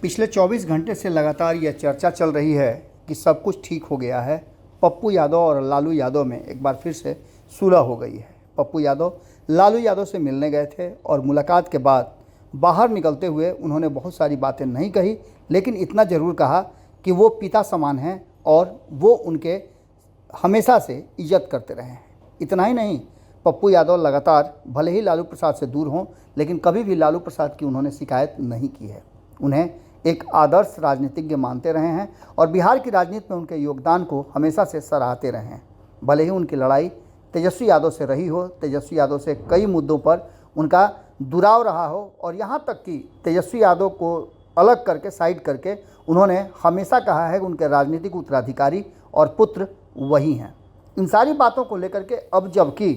पिछले 24 घंटे से लगातार यह चर्चा चल रही है कि सब कुछ ठीक हो गया है। पप्पू यादव और लालू यादव में एक बार फिर से सुलह हो गई है। पप्पू यादव लालू यादव से मिलने गए थे और मुलाकात के बाद बाहर निकलते हुए उन्होंने बहुत सारी बातें नहीं कही, लेकिन इतना ज़रूर कहा कि वो पिता समान हैं और वो उनके हमेशा से इज्जत करते रहे हैं। इतना ही नहीं, पप्पू यादव लगातार भले ही लालू प्रसाद से दूर हों, लेकिन कभी भी लालू प्रसाद की उन्होंने शिकायत नहीं की है। उन्हें एक आदर्श राजनीतिज्ञ मानते रहे हैं और बिहार की राजनीति में उनके योगदान को हमेशा से सराहते रहे हैं। भले ही उनकी लड़ाई तेजस्वी यादव से रही हो, तेजस्वी यादव से कई मुद्दों पर उनका दुराव रहा हो और यहाँ तक कि तेजस्वी यादव को अलग करके साइड करके उन्होंने हमेशा कहा है कि उनके राजनीतिक उत्तराधिकारी और पुत्र वही हैं। इन सारी बातों को लेकर के अब जबकि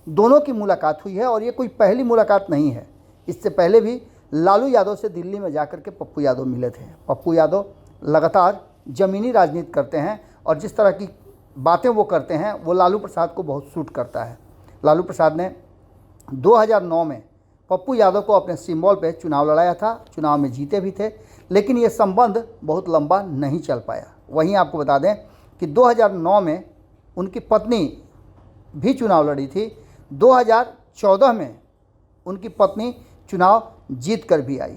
दोनों की मुलाकात हुई है और ये कोई पहली मुलाकात नहीं है, इससे पहले भी लालू यादव से दिल्ली में जाकर के पप्पू यादव मिले थे। पप्पू यादव लगातार ज़मीनी राजनीति करते हैं और जिस तरह की बातें वो करते हैं वो लालू प्रसाद को बहुत सूट करता है। लालू प्रसाद ने 2009 में पप्पू यादव को अपने सिंबल पे चुनाव लड़ाया था, चुनाव में जीते भी थे, लेकिन ये संबंध बहुत लंबा नहीं चल पाया। वहीं आपको बता दें कि 2009 में उनकी पत्नी भी चुनाव लड़ी थी। 2014 में उनकी पत्नी चुनाव जीत कर भी आई,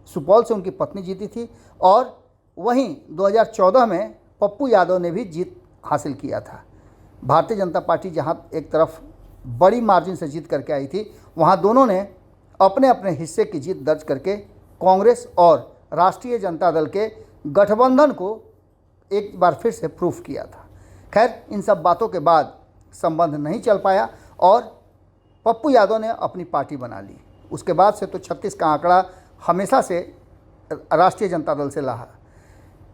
सुपौल से उनकी पत्नी जीती थी और वहीं 2014 में पप्पू यादव ने भी जीत हासिल किया था। भारतीय जनता पार्टी जहां एक तरफ बड़ी मार्जिन से जीत करके आई थी, वहां दोनों ने अपने अपने हिस्से की जीत दर्ज करके कांग्रेस और राष्ट्रीय जनता दल के गठबंधन को एक बार फिर से प्रूफ किया था। खैर, इन सब बातों के बाद संबंध नहीं चल पाया और पप्पू यादव ने अपनी पार्टी बना ली। उसके बाद से तो 36 का आंकड़ा हमेशा से राष्ट्रीय जनता दल से रहा।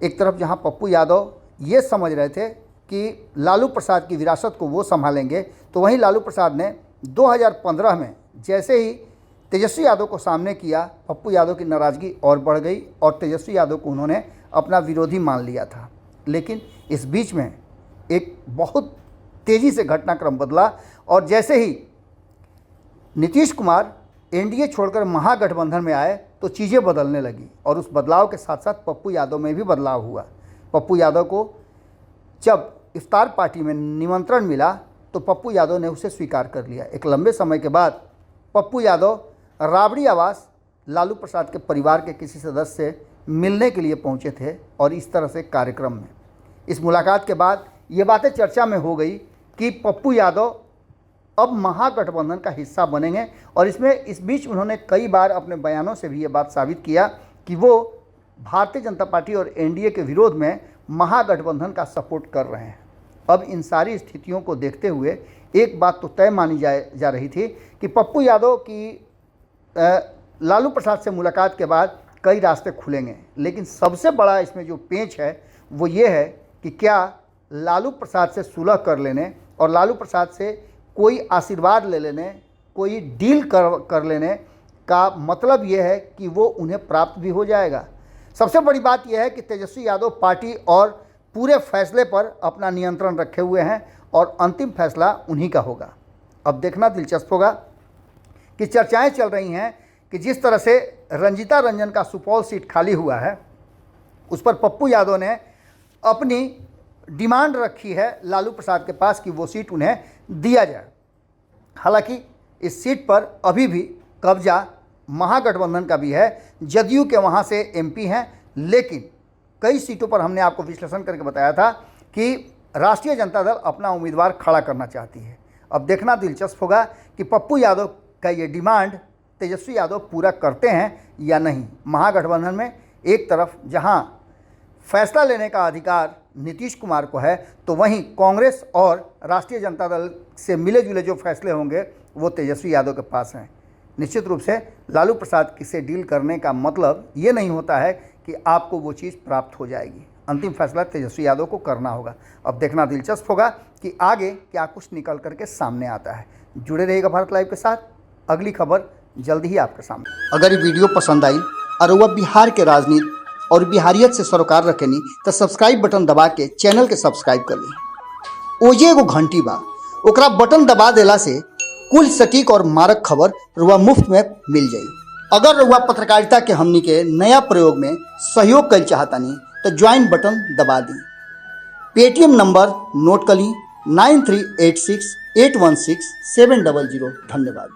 एक तरफ जहां पप्पू यादव ये समझ रहे थे कि लालू प्रसाद की विरासत को वो संभालेंगे, तो वहीं लालू प्रसाद ने 2015 में जैसे ही तेजस्वी यादव को सामने किया, पप्पू यादव की नाराज़गी और बढ़ गई और तेजस्वी यादव को उन्होंने अपना विरोधी मान लिया था। लेकिन इस बीच में एक बहुत तेज़ी से घटनाक्रम बदला और जैसे ही नीतीश कुमार एनडीए छोड़कर महागठबंधन में आए तो चीज़ें बदलने लगी और उस बदलाव के साथ साथ पप्पू यादव में भी बदलाव हुआ। पप्पू यादव को जब इफ्तार पार्टी में निमंत्रण मिला तो पप्पू यादव ने उसे स्वीकार कर लिया। एक लंबे समय के बाद पप्पू यादव राबड़ी आवास लालू प्रसाद के परिवार के किसी सदस्य से मिलने के लिए पहुंचे थे और इस तरह से कार्यक्रम में इस मुलाकात के बाद ये बातें चर्चा में हो गई कि पप्पू यादव अब महागठबंधन का हिस्सा बनेंगे और इस बीच उन्होंने कई बार अपने बयानों से भी ये बात साबित किया कि वो भारतीय जनता पार्टी और एनडीए के विरोध में महागठबंधन का सपोर्ट कर रहे हैं। अब इन सारी स्थितियों को देखते हुए एक बात तो तय मानी जा रही थी कि पप्पू यादव की लालू प्रसाद से मुलाकात के बाद कई रास्ते खुलेंगे, लेकिन सबसे बड़ा इसमें जो पेंच है वो ये है कि क्या लालू प्रसाद से सुलह कर लेने और लालू प्रसाद से कोई आशीर्वाद ले लेने, कोई डील कर लेने का मतलब यह है कि वो उन्हें प्राप्त भी हो जाएगा। सबसे बड़ी बात यह है कि तेजस्वी यादव पार्टी और पूरे फैसले पर अपना नियंत्रण रखे हुए हैं और अंतिम फैसला उन्हीं का होगा। अब देखना दिलचस्प होगा कि चर्चाएं चल रही हैं कि जिस तरह से रंजीता रंजन का सुपौल सीट खाली हुआ है, उस पर पप्पू यादव ने अपनी डिमांड रखी है लालू प्रसाद के पास कि वो सीट उन्हें दिया जाए। हालांकि इस सीट पर अभी भी कब्जा महागठबंधन का भी है, जदयू के वहाँ से एमपी हैं, लेकिन कई सीटों पर हमने आपको विश्लेषण करके बताया था कि राष्ट्रीय जनता दल अपना उम्मीदवार खड़ा करना चाहती है। अब देखना दिलचस्प होगा कि पप्पू यादव का ये डिमांड तेजस्वी यादव पूरा करते हैं या नहीं। महागठबंधन में एक तरफ जहां फैसला लेने का अधिकार नीतीश कुमार को है, तो वहीं कांग्रेस और राष्ट्रीय जनता दल से मिले जुले जो फैसले होंगे वो तेजस्वी यादव के पास हैं। निश्चित रूप से लालू प्रसाद से डील करने का मतलब ये नहीं होता है कि आपको वो चीज़ प्राप्त हो जाएगी। अंतिम फैसला तेजस्वी यादव को करना होगा। अब देखना दिलचस्प होगा कि आगे क्या कुछ निकल करके सामने आता है। जुड़े रहिएगा भारत लाइव के साथ, अगली खबर जल्दी ही आपके सामने। अगर ये वीडियो पसंद आई और वह बिहार के राजनीति और बिहारियत से सरोकार रखेनी तो सब्सक्राइब बटन दबा के चैनल के सब्सक्राइब कर ली। ओजे एगो घंटी बा, ओकरा बटन दबा देला से कुल सटीक और मारक खबर रुआ मुफ्त में मिल जाई। अगर रउआ पत्रकारिता के हमनी के नया प्रयोग में सहयोग कर चाहतानी तो ज्वाइन बटन दबा दी। पेटीएम नंबर नोट कर ली 9386816700। धन्यवाद।